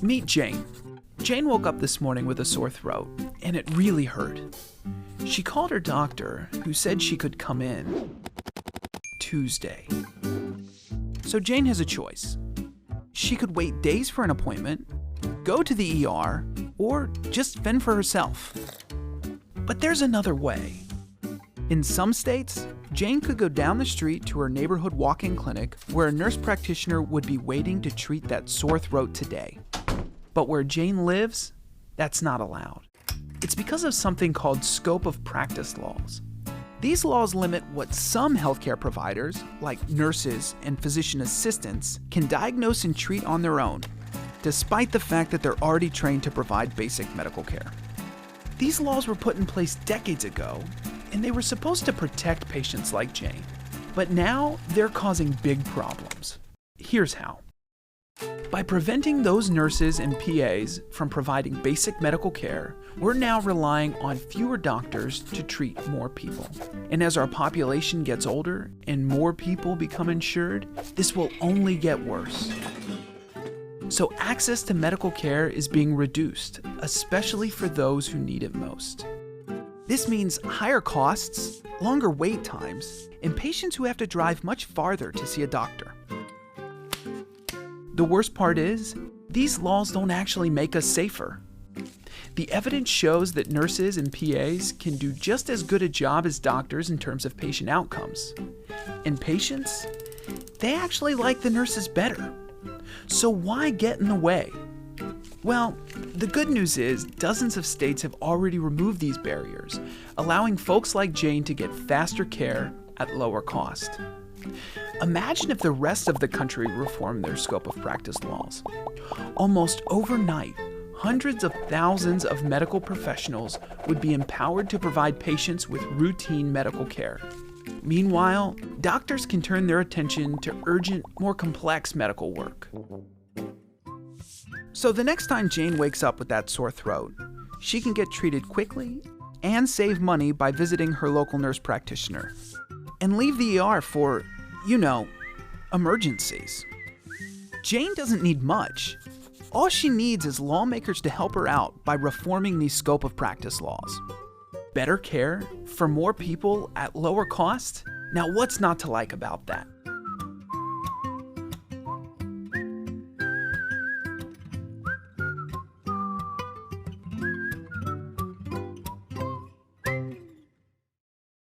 Meet Jane. Jane woke up this morning with a sore throat, and it really hurt. She called her doctor, who said she could come in Tuesday. So Jane has a choice. She could wait days for an appointment, go to the ER, or just fend for herself. But there's another way. In some states, Jane could go down the street to her neighborhood walk-in clinic where a nurse practitioner would be waiting to treat that sore throat today. But where Jane lives, that's not allowed. It's because of something called scope of practice laws. These laws limit what some healthcare providers, like nurses and physician assistants, can diagnose and treat on their own, despite the fact that they're already trained to provide basic medical care. These laws were put in place decades ago, and they were supposed to protect patients like Jane. But now, they're causing big problems. Here's how. By preventing those nurses and PAs from providing basic medical care, we're now relying on fewer doctors to treat more people. And as our population gets older and more people become insured, this will only get worse. So access to medical care is being reduced, especially for those who need it most. This means higher costs, longer wait times, and patients who have to drive much farther to see a doctor. The worst part is, these laws don't actually make us safer. The evidence shows that nurses and PAs can do just as good a job as doctors in terms of patient outcomes. And patients, they actually like the nurses better. So why get in the way? Well, the good news is dozens of states have already removed these barriers, allowing folks like Jane to get faster care at lower cost. Imagine if the rest of the country reformed their scope of practice laws. Almost overnight, hundreds of thousands of medical professionals would be empowered to provide patients with routine medical care. Meanwhile, doctors can turn their attention to urgent, more complex medical work. So the next time Jane wakes up with that sore throat, she can get treated quickly and save money by visiting her local nurse practitioner. And leave the ER for, emergencies. Jane doesn't need much. All she needs is lawmakers to help her out by reforming these scope of practice laws. Better care for more people at lower cost? Now what's not to like about that?